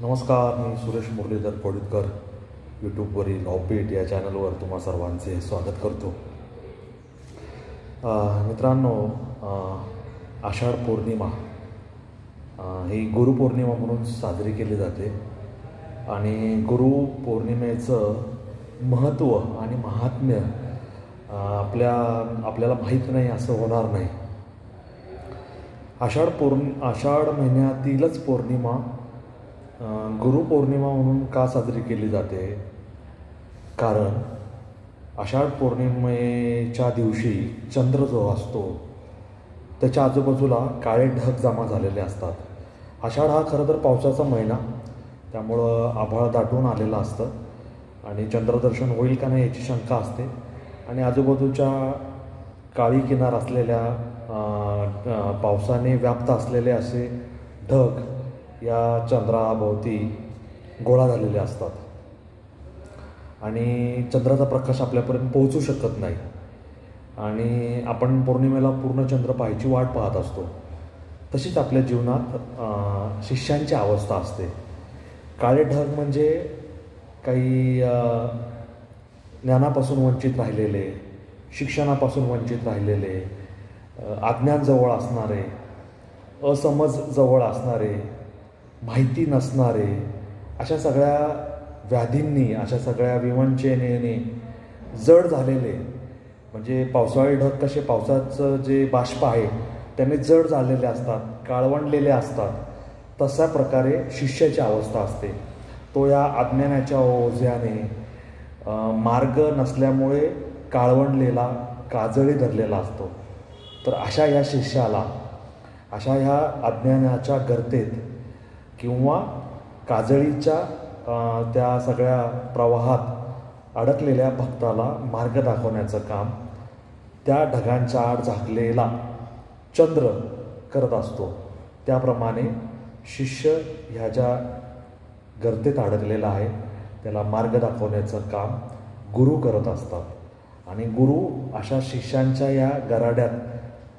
नमस्कार, मी सुरेश मुरलीधर कोडितकर यूट्यूबवरील ऑपबीट या चॅनलवर तुम्हा सर्वांचे स्वागत करतो. मित्रांनो, आषाढ पौर्णिमा ही गुरुपौर्णिमा म्हणून साजरी केली जाते आणि गुरुपौर्णिमेचं महत्त्व आणि महात्म्य आपल्याला माहीत नाही असं होणार नाही. आषाढ महिन्यातीलच पौर्णिमा गुरुपौर्णिमा म्हणून का साजरी केली जाते? कारण आषाढ पौर्णिमेच्या दिवशी चंद्र जो असतो त्याच्या आजूबाजूला काळे ढग जमा झालेले असतात. आषाढ हा खरं तर पावसाचा महिना, त्यामुळं आभाळ दाटून आलेलं असतं आणि चंद्रदर्शन होईल का नाही याची शंका असते आणि आजूबाजूच्या काळी किनार असलेल्या पावसाने व्याप्त असलेले असे ढग या चंद्राभोवती गोळा झालेले असतात आणि चंद्राचा प्रकाश आपल्यापर्यंत पोहोचू शकत नाही आणि आपण पौर्णिमेला पूर्ण चंद्र पाहायची वाट पाहत असतो. तशीच आपल्या जीवनात शिष्यांची अवस्था असते. काळे ढग म्हणजे काही ज्ञानापासून वंचित राहिलेले, शिक्षणापासून वंचित राहिलेले, अज्ञान जवळ असणारे, असमज जवळ असणारे, माहिती नसणारे, अशा सगळ्या व्याधींनी, अशा सगळ्या विवंचनेने जड झालेले, म्हणजे पावसाळी ढग कसे पावसाचं जे बाष्प आहे त्याने जड झालेले असतात, काळवंडलेले असतात, तशा प्रकारे शिष्याची अवस्था असते. तो या अज्ञानाच्या ओझ्याने, मार्ग नसल्यामुळे काळवंडलेला, काजळी धरलेला असतो. तर अशा या शिष्याला, अशा ह्या अज्ञानाच्या गर्तेत किंवा काजळीच्या त्या सगळ्या प्रवाहात अडकलेल्या भक्ताला मार्ग दाखवण्याचं काम त्या ढगांच्या आड झाकलेला चंद्र करत असतो. त्याप्रमाणे शिष्य ह्या ज्या गर्तेत अडकलेला आहे त्याला मार्ग दाखवण्याचं काम गुरु करत असतात आणि गुरु अशा शिष्यांच्या या गराड्यात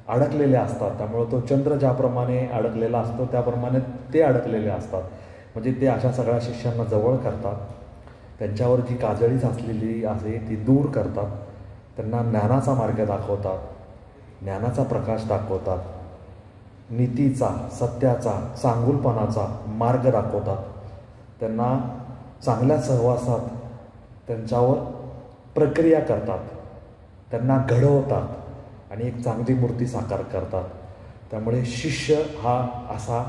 अडकलेले असतात. त्यामुळे तो चंद्र ज्याप्रमाणे अडकलेला असतो त्याप्रमाणे ते अडकलेले असतात. म्हणजे ते अशा सगळ्या शिष्यांना जवळ करतात, त्यांच्यावर जी काजळी साचलेली आहे ती दूर करतात, त्यांना ज्ञानाचा मार्ग दाखवतात, ज्ञानाचा प्रकाश दाखवतात, नीतीचा, सत्याचा, चांगुलपणाचा मार्ग दाखवतात, त्यांना चांगल्या सहवासात त्यांच्यावर प्रक्रिया करतात, त्यांना घडवतात आणि एक चांगली मूर्ती साकार करतात. त्यामुळे शिष्य हा असा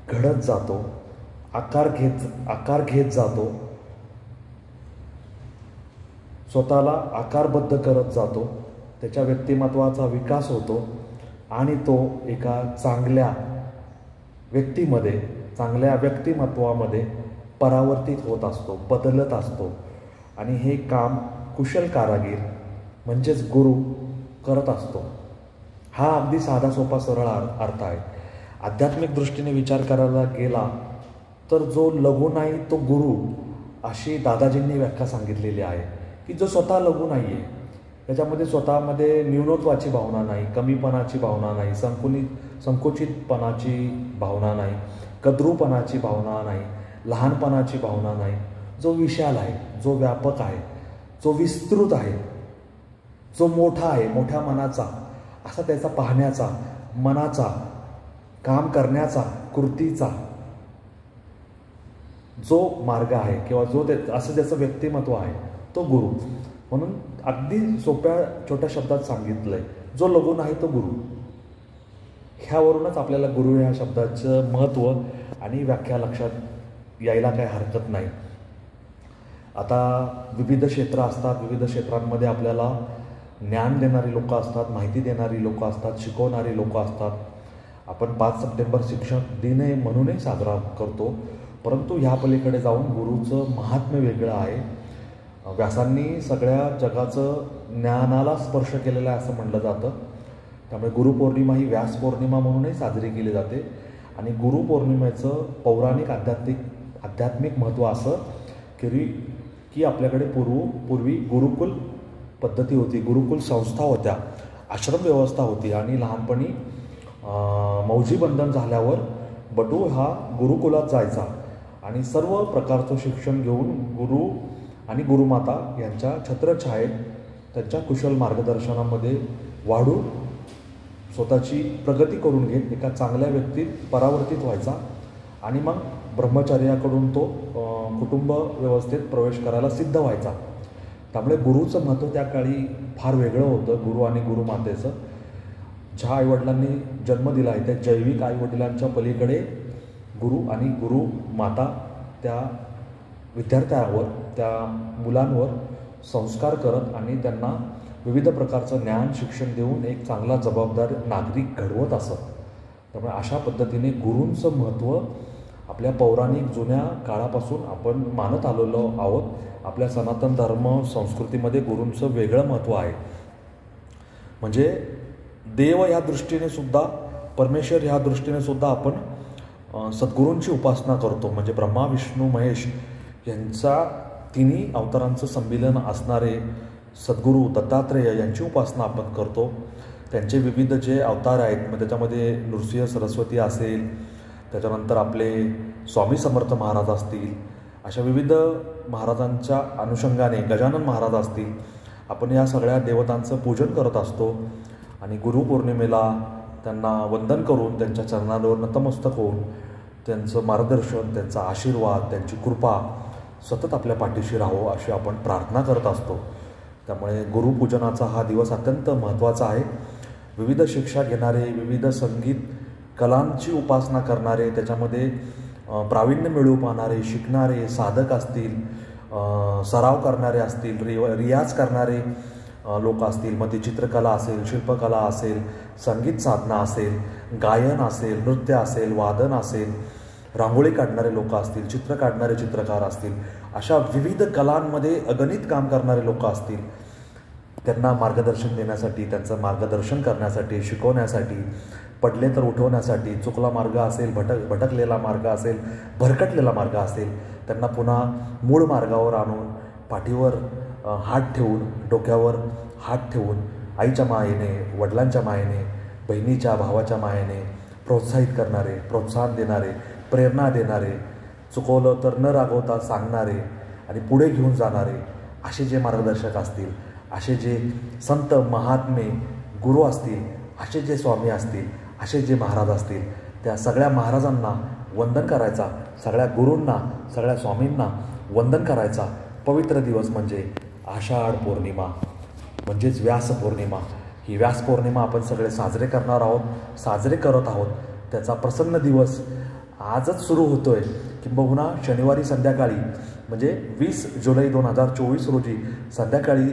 घडत जातो, आकार घेत जातो, स्वतःला आकारबद्ध करत जातो, त्याच्या व्यक्तिमत्वाचा विकास होतो आणि तो एका चांगल्या व्यक्तीमध्ये, चांगल्या व्यक्तिमत्वामध्ये परावर्तित होत असतो, बदलत असतो आणि हे काम कुशल कारागीर म्हणजेच गुरु करत असतो. हा अगदी साधा सोपा सरळ अर्थ आहे. आध्यात्मिक दृष्टीने विचार करायला गेला तर जो लघु नाही तो गुरु, अशी दादाजींनी व्याख्या सांगितलेली आहे की जो स्वतः लघु नाही आहे, त्याच्यामध्ये स्वतःमध्ये न्यूनत्वाची भावना नाही, कमीपणाची भावना नाही, संकुचितपणाची भावना नाही, कद्रूपणाची भावना नाही, लहानपणाची भावना नाही, जो विशाल आहे, जो व्यापक आहे, जो विस्तृत आहे, जो मोठा आहे, मोठ्या मनाचा, असा त्याचा पाहण्याचा, मनाचा, काम करण्याचा, कृतीचा जो मार्ग आहे किंवा जो असं त्याचं व्यक्तिमत्व आहे तो गुरु. म्हणून अगदी सोप्या छोट्या शब्दात सांगितलंय, जो लघु नाही तो गुरु. ह्यावरूनच आपल्याला गुरु ह्या शब्दाचं महत्त्व आणि व्याख्या लक्षात यायला काही हरकत नाही. आता विविध क्षेत्र असतात, विविध क्षेत्रांमध्ये आपल्याला ज्ञान देणारी लोकं असतात, माहिती देणारी लोकं असतात, शिकवणारी लोकं असतात. आपण 5 सप्टेंबर शिक्षक दिन म्हणूनही साजरा करतो, परंतु ह्या पलीकडे जाऊन गुरुचं महात्म्य वेगळं आहे. व्यासांनी सगळ्या जगाचं ज्ञानाला स्पर्श केलेला आहे असं म्हटलं जातं. त्यामुळे गुरुपौर्णिमा ही व्यास पौर्णिमा म्हणूनही साजरी केली जाते आणि गुरुपौर्णिमेचं पौराणिक आध्यात्मिक महत्त्व असं की आपल्याकडे पूर्वी गुरुकुल पद्धती होती, गुरुकुल संस्था होत्या, आश्रम व्यवस्था होती आणि लहानपणी मौजी बंधन झाल्यावर बटू हा गुरुकुलात जायचा आणि सर्व प्रकारचं शिक्षण घेऊन गुरु आणि गुरुमाता यांच्या छत्रछायेत त्यांच्या कुशल मार्गदर्शनामध्ये वाढून स्वतःची प्रगती करून घेत एका चांगल्या व्यक्तीत परावर्तित व्हायचा आणि मग ब्रह्मचर्याकडून तो कुटुंब व्यवस्थेत प्रवेश करायला सिद्ध व्हायचा. त्यामुळे गुरुचं महत्त्व त्या काळी फार वेगळं होतं. गुरु आणि गुरुमातेचं ज्या आईवडिलांनी जन्म दिला आहे त्या जैविक आईवडिलांच्या पलीकडे गुरु आणि गुरुमाता त्या विद्यार्थ्यावर त्या मुलांवर संस्कार करत आणि त्यांना विविध प्रकारचं ज्ञान शिक्षण देऊन एक चांगला जबाबदार नागरिक घडवत असत. त्यामुळे अशा पद्धतीने गुरूंचं महत्त्व आपल्या पौराणिक जुन्या काळापासून आपण मानत आलेलो आहोत. आपल्या सनातन धर्म संस्कृतीमध्ये गुरूंचं वेगळं महत्त्व आहे. म्हणजे देव ह्या दृष्टीने सुद्धा, परमेश्वर ह्या दृष्टीने सुद्धा आपण सद्गुरूंची उपासना करतो. म्हणजे ब्रह्मा विष्णू महेश यांचा तिन्ही अवतारांचं संमिलन असणारे सद्गुरू दत्तात्रेय यांची उपासना आपण करतो. त्यांचे विविध जे अवतार आहेत, मग त्याच्यामध्ये नृसिंह सरस्वती असेल, त्याच्यानंतर आपले स्वामी समर्थ महाराज असतील, अशा विविध महाराजांच्या अनुषंगाने गजानन महाराज असतील, आपण या सगळ्या देवतांचं पूजन करत असतो. आणि गुरुपौर्णिमेला त्यांना वंदन करून त्यांच्या चरणांवर नतमस्तक होऊन त्यांचं मार्गदर्शन, त्यांचा आशीर्वाद, त्यांची कृपा सतत आपल्या पाठीशी राहो अशी आपण प्रार्थना करत असतो. त्यामुळे गुरुपूजनाचा हा दिवस अत्यंत महत्त्वाचा आहे. विविध शिक्षा घेणारे, विविध संगीत कलांची उपासना करणारे, त्याच्यामध्ये प्रावीण्य मिळवू पाहणारे, शिकणारे साधक असतील, सराव करणारे असतील, रियाज करणारे लोक असतील, मग ती चित्रकला असेल, शिल्पकला असेल, संगीत साधना असेल, गायन असेल, नृत्य असेल, वादन असेल, रांगोळी काढणारे लोक असतील, चित्र काढणारे चित्रकार असतील, अशा विविध कलांमध्ये अगणित काम करणारे लोक असतील. त्यांना मार्गदर्शन देण्यासाठी, त्यांचं मार्गदर्शन करण्यासाठी, शिकवण्यासाठी, पडले तर उठवण्यासाठी, चुकला मार्ग असेल, भटकलेला मार्ग असेल, भरकटलेला मार्ग असेल, त्यांना पुन्हा मूळ मार्गावर आणून पाठीवर हात ठेवून, डोक्यावर हात ठेवून आईच्या मायेने, वडिलांच्या मायेने, बहिणीच्या भावाच्या मायेने प्रोत्साहित करणारे, प्रोत्साहन देणारे, प्रेरणा देणारे, चुकवलं तर न रागवता सांगणारे आणि पुढे घेऊन जाणारे असे जे मार्गदर्शक असतील, असे जे संत महात्मे गुरु असतील, असे जे स्वामी असतील, असे जे महाराज असतील, त्या सगळ्या महाराजांना वंदन करायचा, सगळ्या गुरूंना, सगळ्या स्वामींना वंदन करायचा पवित्र दिवस म्हणजे आषाढ पौर्णिमा, म्हणजेच व्यास पौर्णिमा. ही व्यास पौर्णिमा आपण सगळे साजरे करणार आहोत, साजरे करत आहोत. त्याचा प्रसन्न दिवस आजच सुरू होतो आहे. किंबहुना शनिवारी संध्याकाळी म्हणजे 20 जुलै 2024 रोजी संध्याकाळी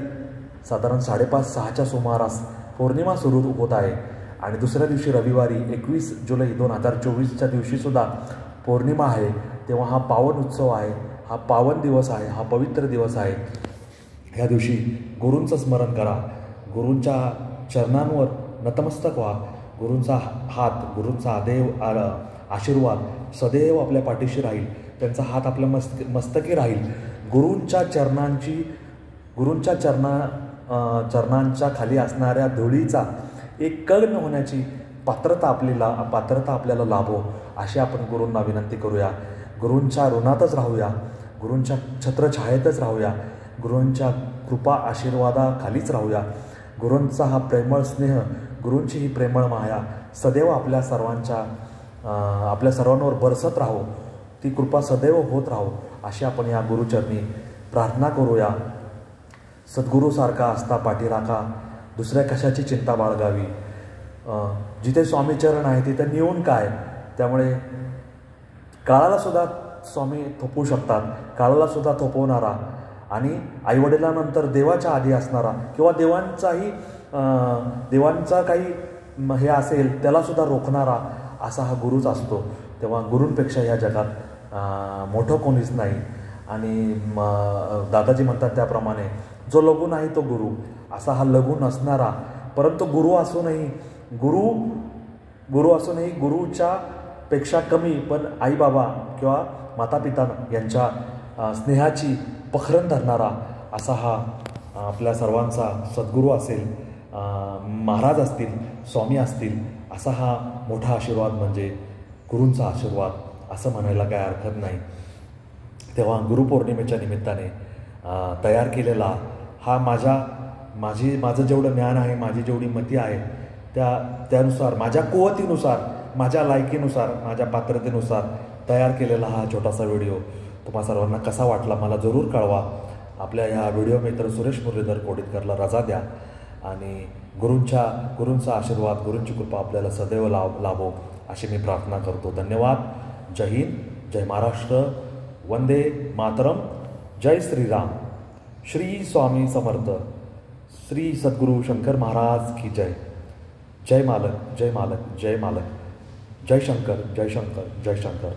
साधारण 5:30-6च्या सुमारास पौर्णिमा सुरू होत आहे. आणि दुसऱ्या दिवशी रविवारी 21 जुलै 2024च्या दिवशीसुद्धा पौर्णिमा आहे. तेव्हा हा पावन उत्सव आहे, हा पावन दिवस आहे, हा पवित्र दिवस आहे. ह्या दिवशी गुरूंचं स्मरण करा, गुरूंच्या चरणांवर नतमस्तक व्हा. गुरूंचा हात, गुरूंचा आशीर्वाद सदैव आपल्या पाठीशी राहील, त्यांचा हात आपल्या मस्तकी राहील. गुरूंच्या चरणांच्या खाली असणाऱ्या धुळीचा एक कण होण्याची पात्रता आपल्याला लाभो अशी आपण गुरूंना विनंती करूया. गुरूंच्या ऋणातच राहूया, गुरूंच्या छत्रछायेतच राहूया, गुरूंच्या कृपा आशीर्वादाखालीच राहूया. गुरूंचा हा प्रेमळ स्नेह, गुरूंची ही प्रेमळ माया सदैव आपल्या सर्वांवर बरसत राहो, ती कृपा सदैव होत राहो अशी आपण या गुरुचरणी प्रार्थना करूया. सद्गुरूसारखा असता पाठीराखा, दुसऱ्या कशाची चिंता बाळगावी. जिथे स्वामीचरण आहे तिथे नेऊन काय. त्यामुळे काळालासुद्धा स्वामी थोपवू शकतात, काळालासुद्धा थोपवणारा आणि आईवडिलांनंतर देवाच्या आधी असणारा किंवा देवांचा काही हे असेल त्यालासुद्धा रोखणारा असा हा गुरुच असतो. तेव्हा गुरूंपेक्षा या जगात मोठं कोणीच नाही. आणि दादाजी म्हणतात त्याप्रमाणे जो लघु नाही तो गुरु, असा हा लघु नसणारा परंतु गुरु असूनही गुरुच्या पेक्षा कमी पण आईबाबा किंवा मातापिता यांच्या स्नेहाची पखरण धरणारा असा हा आपल्या सर्वांचा सद्गुरू असेल, महाराज असतील, स्वामी असतील, असा हा मोठा आशीर्वाद म्हणजे गुरूंचा आशीर्वाद असं म्हणायला काय हरकत नाही. तेव्हा गुरुपौर्णिमेच्या निमित्ताने तयार केलेला हा माझं जेवढं ज्ञान आहे, माझी जेवढी मती आहे त्यानुसार, माझ्या कुवतीनुसार, माझ्या लायकीनुसार, माझ्या पात्रतेनुसार तयार केलेला हा छोटासा व्हिडिओ तुम्हा सर्वांना कसा वाटला मला जरूर कळवा. आपल्या ह्या व्हिडिओ मित्र सुरेश मुरलीधर कोडितकरला रजा द्या आणि गुरूंचा आशीर्वाद, गुरूंची कृपा आपल्याला सदैव लाभो अशी मी प्रार्थना करतो. धन्यवाद. जय हिंद, जय महाराष्ट्र, वंदे मातरम, जय श्रीराम, श्री स्वामी समर्थ, श्री सद्गुरू शंकर महाराज की जय. जय मालक, जय मालक, जय मालक, जय शंकर, जय शंकर, जय शंकर.